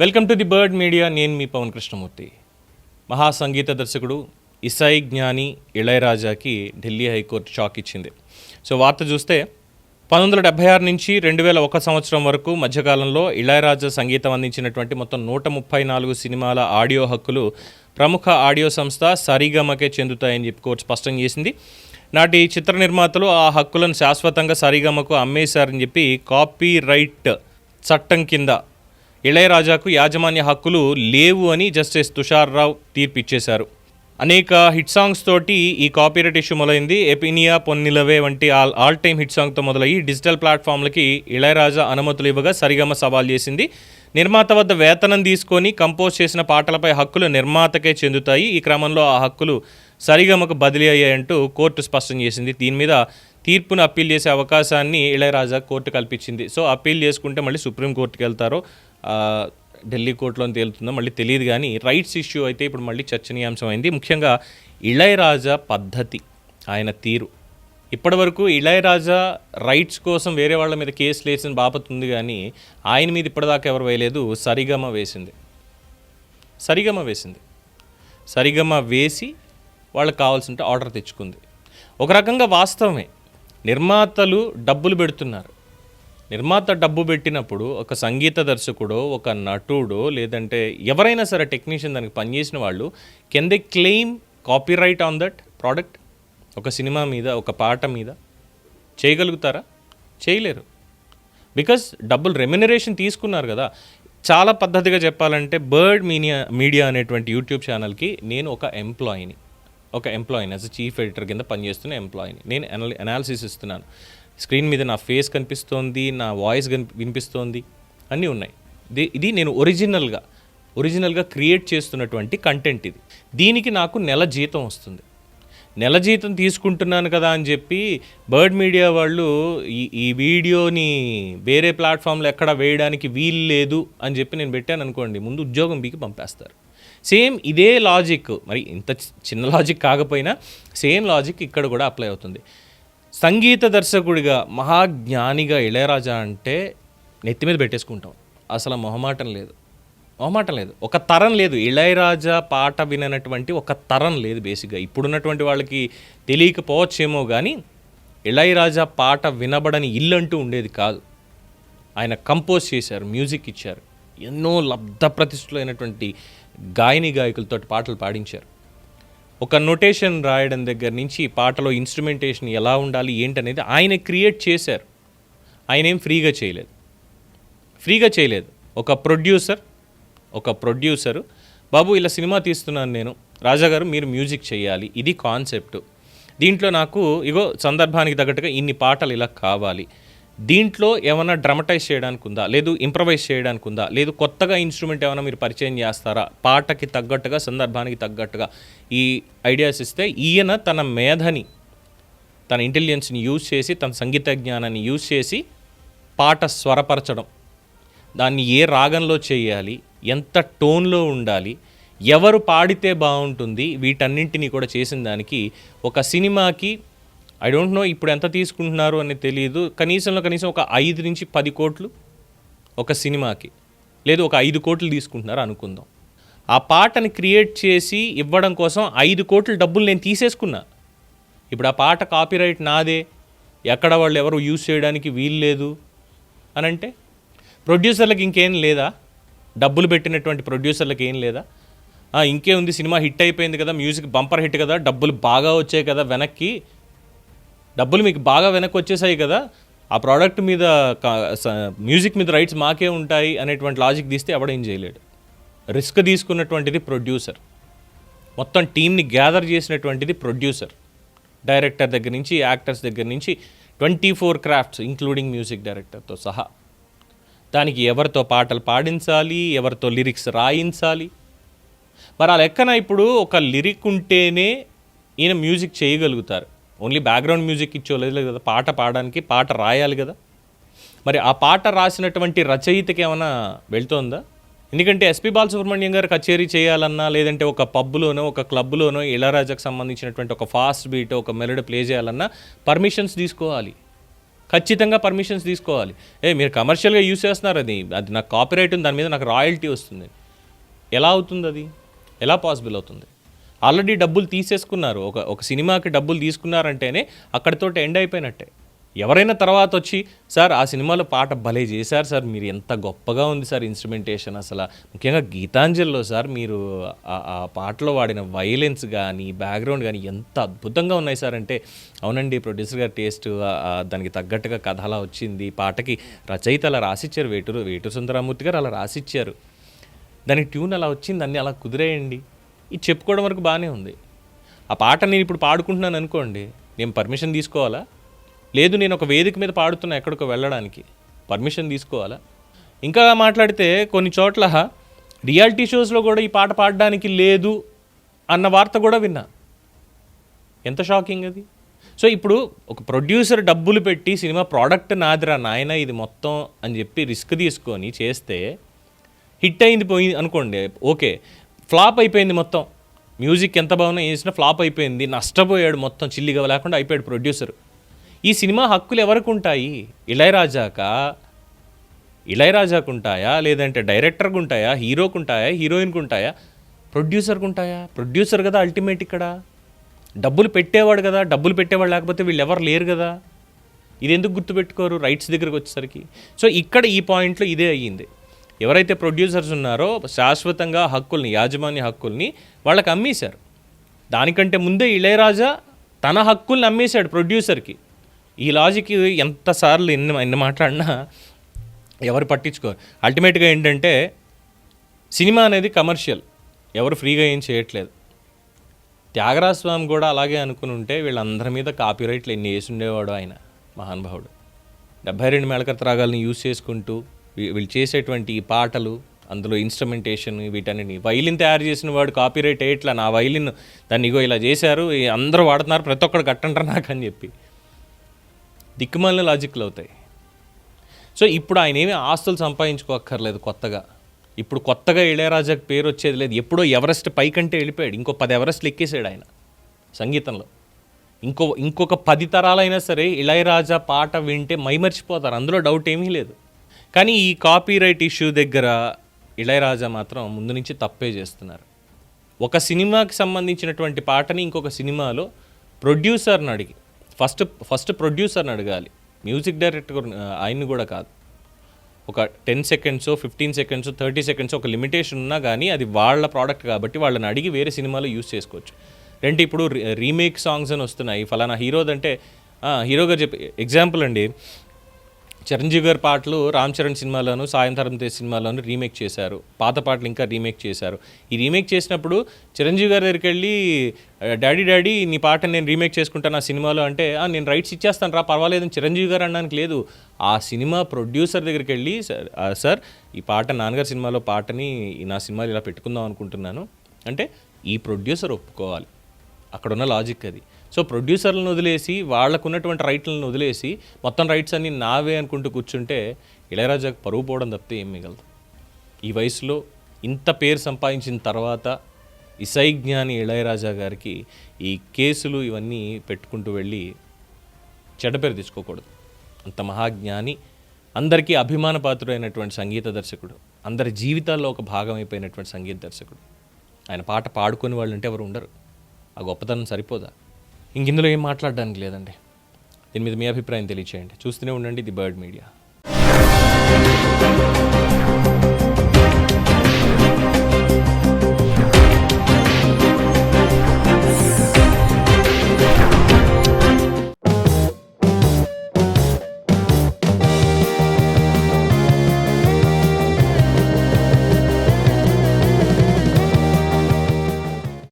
Welcome to the bird media. నేను మీ పవన్ కృష్ణమూర్తి. మహాసంగీత దర్శకుడు ఇసాయి జ్ఞాని ఇళయరాజాకి ఢిల్లీ హైకోర్టు షాక్ ఇచ్చింది. సో వార్త చూస్తే 1976 నుంచి 2001 సంవత్సరం వరకు మధ్యకాలంలో ఇళయరాజా సంగీతం అందించినటువంటి మొత్తం 134 సినిమాల ఆడియో హక్కులు ప్రముఖ ఆడియో సంస్థ సరిగమకే చెందుతాయని చెప్పి కోర్టు స్పష్టం చేసింది. నాటి చిత్ర నిర్మాతలు ఆ హక్కులను శాశ్వతంగా సరిగమకు అమ్మేశారని చెప్పి కాపీ రైట్ చట్టం కింద ఇళయరాజాకు యాజమాన్య హక్కులు లేవు అని జస్టిస్ తుషార్ రావు తీర్పు ఇచ్చేశారు. అనేక హిట్ సాంగ్స్ తోటి ఈ కాపీరైట్ ఇష్యూ మొదలైంది. ఎపినియా పొన్నిలవే వంటి ఆల్ టైమ్ హిట్ సాంగ్తో మొదలయ్యి డిజిటల్ ప్లాట్ఫామ్లకి ఇళయరాజా అనుమతులు ఇవ్వగా సరిగమ సవాల్ చేసింది. నిర్మాత వద్ద వేతనం తీసుకొని కంపోజ్ చేసిన పాటలపై హక్కులు నిర్మాతకే చెందుతాయి. ఈ క్రమంలో ఆ హక్కులు సరిగమకు బదిలీ అయ్యాయంటూ కోర్టు స్పష్టం చేసింది. దీని మీద తీర్పును అప్పీల్ చేసే అవకాశాన్ని ఇళయరాజా కోర్టు కల్పించింది. సో అప్పీల్ చేసుకుంటే మళ్ళీ సుప్రీంకోర్టుకి వెళ్తారో ఢిల్లీ కోర్టులో తేలుతుందో మళ్ళీ తెలియదు. కానీ రైట్స్ ఇష్యూ అయితే ఇప్పుడు మళ్ళీ చర్చనీయాంశం అయింది. ముఖ్యంగా ఇళయరాజా పద్ధతి, ఆయన తీరు. ఇప్పటివరకు ఇళయరాజా రైట్స్ కోసం వేరే వాళ్ళ మీద కేసులు వేసిన బాపత్ ఉంది, కానీ ఆయన మీద ఇప్పటిదాకా ఎవరు వేయలేదు. సరిగమ వేసి వాళ్ళకి కావాల్సిన ఆర్డర్ తెచ్చుకుంది. ఒక రకంగా వాస్తవమే, నిర్మాతలు డబ్బులు పెడుతున్నారు. నిర్మాత డబ్బు పెట్టినప్పుడు ఒక సంగీత దర్శకుడో ఒక నటుడో లేదంటే ఎవరైనా సరే టెక్నీషియన్ దానికి పనిచేసిన వాళ్ళు can they claim copyright on that product? ఒక సినిమా మీద, ఒక పాట మీద చేయగలుగుతారా? చేయలేరు. బికాస్ డబ్బులు రెమ్యునరేషన్ తీసుకున్నారు కదా. చాలా పద్ధతిగా చెప్పాలంటే బర్డ్ మీడియా అనేటువంటి యూట్యూబ్ ఛానల్కి నేను ఒక ఎంప్లాయీని యాజ్ చీఫ్ ఎడిటర్ కింద పనిచేస్తున్న ఎంప్లాయీని. నేను అనాలిసిస్ ఇస్తున్నాను. స్క్రీన్ మీద నా ఫేస్ కనిపిస్తోంది, నా వాయిస్ వినిపిస్తోంది, అన్నీ ఉన్నాయి. ఇది నేను ఒరిజినల్గా క్రియేట్ చేస్తున్నటువంటి కంటెంట్. దీనికి నాకు నెల జీతం వస్తుంది. నెల జీతం తీసుకుంటున్నాను కదా అని చెప్పి బర్డ్ మీడియా వాళ్ళు ఈ వీడియోని వేరే ప్లాట్ఫామ్లో ఎక్కడ వేయడానికి వీలు లేదు అని చెప్పి నేను పెట్టాను అనుకోండి, ముందు ఉద్యోగం బీకి పంపేస్తారు. సేమ్ ఇదే లాజిక్, మరి ఇంత చిన్న లాజిక్ కాకపోయినా సేమ్ లాజిక్ ఇక్కడ కూడా అప్లై అవుతుంది. సంగీత దర్శకుడిగా మహాజ్ఞానిగా ఇళయరాజా అంటే నెత్తి మీద పెట్టేసుకుంటాం. అసలు మొహమాటం లేదు. ఒక తరం లేదు. ఇళయరాజా పాట విననటువంటి ఒక తరం లేదు. బేసిక్గా ఇప్పుడున్నటువంటి వాళ్ళకి తెలియకపోవచ్చేమో, కానీ ఇళయరాజా పాట వినబడని ఇల్లు అంటూ ఉండేది కాదు. ఆయన కంపోజ్ చేశారు, మ్యూజిక్ ఇచ్చారు, ఎన్నో లబ్ధ ప్రతిష్ఠులైనటువంటి గాయకులతో పాటలు పాడించారు. ఒక నొటేషన్ రాయడం దగ్గర నుంచి పాటలో ఇన్స్ట్రుమెంటేషన్ ఎలా ఉండాలి ఏంటనేది ఆయన క్రియేట్ చేశారు. ఆయన ఏం ఫ్రీగా చేయలేదు. ఒక ప్రొడ్యూసరు బాబు ఇలా సినిమా తీస్తున్నాను నేను, రాజాగారు మీరు మ్యూజిక్ చేయాలి, ఇది కాన్సెప్ట్, దీంట్లో నాకు సందర్భానికి తగ్గట్టుగా ఇన్ని పాటలు ఇలా కావాలి, దీంట్లో ఏమైనా డ్రమటైజ్ చేయడానికి ఉందా, లేదు ఇంప్రవైజ్ చేయడానికి ఉందా, లేదు కొత్తగా ఇన్స్ట్రుమెంట్ ఏమైనా మీరు పరిచయం చేస్తారా, పాటకి తగ్గట్టుగా సందర్భానికి తగ్గట్టుగా ఈ ఐడియాస్ ఇస్తే ఈయన తన మేధని, తన ఇంటెలిజెన్స్ని యూజ్ చేసి, తన సంగీత జ్ఞానాన్ని యూజ్ చేసి పాట స్వరపరచడం, దాన్ని ఏ రాగంలో చేయాలి, ఎంత టోన్లో ఉండాలి, ఎవరు పాడితే బాగుంటుంది, వీటన్నింటినీ కూడా చేసిన దానికి ఒక సినిమాకి ఐ డోంట్ నో ఇప్పుడు ఎంత తీసుకుంటున్నారు అని తెలియదు, కనీసం ఒక 5 నుంచి 10 కోట్లు ఒక సినిమాకి, లేదు ఒక 5 కోట్లు తీసుకుంటున్నారు అనుకుందాం. ఆ పాటని క్రియేట్ చేసి ఇవ్వడం కోసం 5 కోట్ల డబ్బులు నేను తీసేసుకున్నా. ఇప్పుడు ఆ పాట కాపీరైట్ నాదే, ఎక్కడ వాళ్ళు ఎవరు యూజ్ చేయడానికి వీలు లేదు అని అంటే ప్రొడ్యూసర్లకు ఇంకేం లేదా? డబ్బులు పెట్టినటువంటి ప్రొడ్యూసర్లకు ఏం లేదా? ఇంకేముంది, సినిమా హిట్ అయిపోయింది కదా, మ్యూజిక్ బంపర్ హిట్ కదా, డబ్బులు బాగా వచ్చాయి కదా, డబ్బులు మీకు బాగా వెనక్కి వచ్చేసాయి కదా, ఆ ప్రోడక్ట్ మీద మ్యూజిక్ మీద రైట్స్ మాకే ఉంటాయి అనేటువంటి లాజిక్ తీస్తే ఎవడేం చేయలేడు. రిస్క్ తీసుకున్నటువంటిది ప్రొడ్యూసర్, మొత్తం టీంని గ్యాదర్ చేసినటువంటిది ప్రొడ్యూసర్, డైరెక్టర్ దగ్గర నుంచి యాక్టర్స్ దగ్గర నుంచి 24 క్రాఫ్ట్స్ ఇంక్లూడింగ్ మ్యూజిక్ డైరెక్టర్తో సహా. దానికి ఎవరితో పాటలు పాడించాలి, ఎవరితో లిరిక్స్ రాయించాలి. మరి ఆ లెక్కన ఇప్పుడు ఒక లిరిక్ ఉంటేనే ఈయన మ్యూజిక్ చేయగలుగుతారు. ఓన్లీ బ్యాక్గ్రౌండ్ మ్యూజిక్ ఇచ్చేలేదు కదా, పాట పాడడానికి పాట రాయాలి కదా. మరి ఆ పాట రాసినటువంటి రచయితకి ఏమైనా వెళ్తోందా? ఎందుకంటే ఎస్పి బాలసుబ్రహ్మణ్యం గారు కచేరీ చేయాలన్నా, లేదంటే ఒక పబ్లోనో ఒక క్లబ్లోనో ఇళయరాజాకు సంబంధించినటువంటి ఒక ఫాస్ట్ బీట్ ఒక మెలోడీ ప్లే చేయాలన్నా పర్మిషన్స్ తీసుకోవాలి. ఖచ్చితంగా పర్మిషన్స్ తీసుకోవాలి. మీరు కమర్షియల్గా యూస్ చేస్తున్నారు, అది నాకు కాపీరైట్ ఉంది, దాని మీద నాకు రాయల్టీ వస్తుంది. ఎలా అవుతుంది అది? ఎలా పాసిబుల్ అవుతుంది? ఆల్రెడీ డబ్బులు తీసేసుకున్నారు. ఒక సినిమాకి డబ్బులు తీసుకున్నారంటేనే అక్కడితోటి ఎండ్ అయిపోయినట్టే. ఎవరైనా తర్వాత వచ్చి సార్ ఆ సినిమాలో పాట భలే చేశారు సార్, మీరు ఎంత గొప్పగా ఉంది సార్ ఇన్స్ట్రుమెంటేషన్, అసలు ముఖ్యంగా గీతాంజలిలో సార్ మీరు ఆ పాటలో వాడిన వైలెన్స్ కానీ బ్యాక్గ్రౌండ్ కానీ ఎంత అద్భుతంగా ఉన్నాయి సార్ అంటే, అవునండి ప్రొడ్యూసర్ గారి టేస్ట్ దానికి తగ్గట్టుగా కథ అలా వచ్చింది, పాటకి రచయిత అలా రాసిచ్చారు, వేటూరు సుందరమూర్తి గారు అలా రాసిచ్చారు, దానికి ట్యూన్ అలా వచ్చింది, అన్నీ అలా కుదిరేయండి, ఇది చెప్పుకోవడం వరకు బాగానే ఉంది. ఆ పాట నేను ఇప్పుడు పాడుకుంటున్నాను అనుకోండి, నేను పర్మిషన్ తీసుకోవాలా? లేదు, నేను ఒక వేదిక మీద పాడుతున్నా ఎక్కడికో వెళ్ళడానికి, పర్మిషన్ తీసుకోవాలా? ఇంకా మాట్లాడితే కొన్ని చోట్ల రియాలిటీ షోస్లో కూడా ఈ పాట పాడడానికి లేదు అన్న వార్త కూడా విన్నా. ఎంత షాకింగ్ అది. సో ఇప్పుడు ఒక ప్రొడ్యూసర్ డబ్బులు పెట్టి సినిమా ప్రోడక్ట్ నాదిరా నాయన ఇది మొత్తం అని చెప్పి రిస్క్ తీసుకొని చేస్తే హిట్ అయింది పోయింది అనుకోండి, ఓకే, ఫ్లాప్ అయిపోయింది మొత్తం, మ్యూజిక్ ఎంత బాగున్నా చేసినా ఫ్లాప్ అయిపోయింది, నష్టపోయాడు మొత్తం, చిల్లిగా లేకుండా అయిపోయాడు ప్రొడ్యూసర్. ఈ సినిమా హక్కులు ఎవరికి ఉంటాయి? ఇళయరాజాకు ఉంటాయా, లేదంటే డైరెక్టర్కి ఉంటాయా, హీరోకు ఉంటాయా, హీరోయిన్కి ఉంటాయా, ప్రొడ్యూసర్కి ఉంటాయా? ప్రొడ్యూసర్ కదా అల్టిమేట్ ఇక్కడ, డబ్బులు పెట్టేవాడు కదా, డబ్బులు పెట్టేవాడు లేకపోతే వీళ్ళు ఎవరు లేరు కదా. ఇది ఎందుకు గుర్తుపెట్టుకోరు రైట్స్ దగ్గరికి వచ్చేసరికి? సో ఇక్కడ ఈ పాయింట్లో ఇదే అయ్యింది. ఎవరైతే ప్రొడ్యూసర్స్ ఉన్నారో శాశ్వతంగా హక్కుల్ని, యాజమాన్య హక్కుల్ని వాళ్ళకి అమ్మేశారు. దానికంటే ముందే ఇళయరాజా తన హక్కుల్ని అమ్మేశాడు ప్రొడ్యూసర్కి. ఈ లాజిక్ ఎంతసార్లు ఎన్ని మాట్లాడినా ఎవరు పట్టించుకోరు. అల్టిమేట్గా ఏంటంటే సినిమా అనేది కమర్షియల్, ఎవరు ఫ్రీగా ఏం చేయట్లేదు. త్యాగరాజ స్వామి కూడా అలాగే అనుకుని ఉంటే వీళ్ళందరి మీద కాపీరైట్లు ఎన్ని వేసి ఉండేవాడు ఆయన మహానుభావుడు. 72 మేళకర్త రాగాలని యూజ్ చేసుకుంటూ వీళ్ళు చేసేటువంటి ఈ పాటలు, అందులో ఇన్స్ట్రుమెంటేషన్, వీటన్నిటిని వైలిన్ తయారు చేసిన వాడు కాపీరైట్ వేయట్లా, నా వైలిన్ దాన్ని ఇగో ఇలా చేశారు, అందరూ వాడుతున్నారు, ప్రతి ఒక్కడు కట్టంటారు నాకు అని చెప్పి దిక్కుమాలిన లాజిక్లు అవుతాయి. సో ఇప్పుడు ఆయన ఏమీ ఆస్తులు సంపాదించుకోక్కర్లేదు కొత్తగా. ఇప్పుడు కొత్తగా ఇళయరాజాకి పేరు వచ్చేది లేదు. ఎప్పుడో ఎవరెస్ట్ పైకంటే వెళ్ళిపోయాడు, ఇంకో 10 ఎవరెస్ట్లు ఎక్కేసాడు ఆయన సంగీతంలో. ఇంకొక 10 తరాలైనా సరే ఇళయరాజా పాట వింటే మైమర్చిపోతారు, అందులో డౌట్ ఏమీ లేదు. కానీ ఈ కాపీరైట్ ఇష్యూ దగ్గర ఇళయరాజా మాత్రం ముందు నుంచి తప్పే చేస్తున్నారు. ఒక సినిమాకి సంబంధించినటువంటి పాటని ఇంకొక సినిమాలో ప్రొడ్యూసర్ని అడిగి ఫస్ట్ ప్రొడ్యూసర్ని అడగాలి, మ్యూజిక్ డైరెక్టర్ ఆయన్ని కూడా కాదు. ఒక 10 సెకండ్స్ 15 సెకండ్స్ 30 సెకండ్స్ ఒక లిమిటేషన్ ఉన్నా కానీ అది వాళ్ళ ప్రోడక్ట్ కాబట్టి వాళ్ళని అడిగి వేరే సినిమాలో యూజ్ చేసుకోవచ్చు. రెంట్ ఇప్పుడు రీమేక్ సాంగ్స్ అని వస్తున్నాయి, ఫలానా హీరోదంటే హీరో గారు చెప్పి ఎగ్జాంపుల్ అండి, చిరంజీవి గారి పాటలు రామ్ చరణ్ సినిమాలోను సాయంత్రం తేజ్ సినిమాలోను రీమేక్ చేశారు, పాత పాటలు ఇంకా రీమేక్ చేశారు. ఈ రీమేక్ చేసినప్పుడు చిరంజీవి గారి దగ్గరికి వెళ్ళి డాడీ నీ పాట నేను రీమేక్ చేసుకుంటాను ఆ సినిమాలో అంటే, నేను రైట్స్ ఇచ్చేస్తాను రా పర్వాలేదని చిరంజీవి గారు అనడానికి లేదు. ఆ సినిమా ప్రొడ్యూసర్ దగ్గరికి వెళ్ళి సార్ ఈ పాట నాన్నగారి సినిమాలో పాటని నా సినిమాలో ఇలా పెట్టుకుందాం అనుకుంటున్నాను అంటే ఈ ప్రొడ్యూసర్ ఒప్పుకోవాలి. అక్కడున్న లాజిక్ అది. సో ప్రొడ్యూసర్లను వదిలేసి వాళ్ళకున్నటువంటి రైట్లను వదిలేసి మొత్తం రైట్స్ అన్నీ నావే అనుకుంటూ కూర్చుంటే ఇళయరాజాకు పరువు పోవడం తప్పితే ఏం మిగలదు. ఈ వయసులో ఇంత పేరు సంపాదించిన తర్వాత ఇసైజ్ఞాని ఇళయరాజా గారికి ఈ కేసులు ఇవన్నీ పెట్టుకుంటూ వెళ్ళి చెడ్డ పేరు తెచ్చుకోకూడదు. అంత మహాజ్ఞాని, అందరికీ అభిమానపాత్రుడైనటువంటి సంగీత దర్శకుడు, అందరి జీవితాల్లో ఒక భాగం అయిపోయినటువంటి సంగీత దర్శకుడు. ఆయన పాట పాడుకొని వాళ్ళు అంటే ఎవరు ఉండరు. ఆ గొప్పతనం సరిపోదా? ఇందులో ఏం మాట్లాడడానికి లేదండి. దీని మీద మీ అభిప్రాయం తెలియచేయండి. చూస్తూనే ఉండండి ది బర్డ్ మీడియా.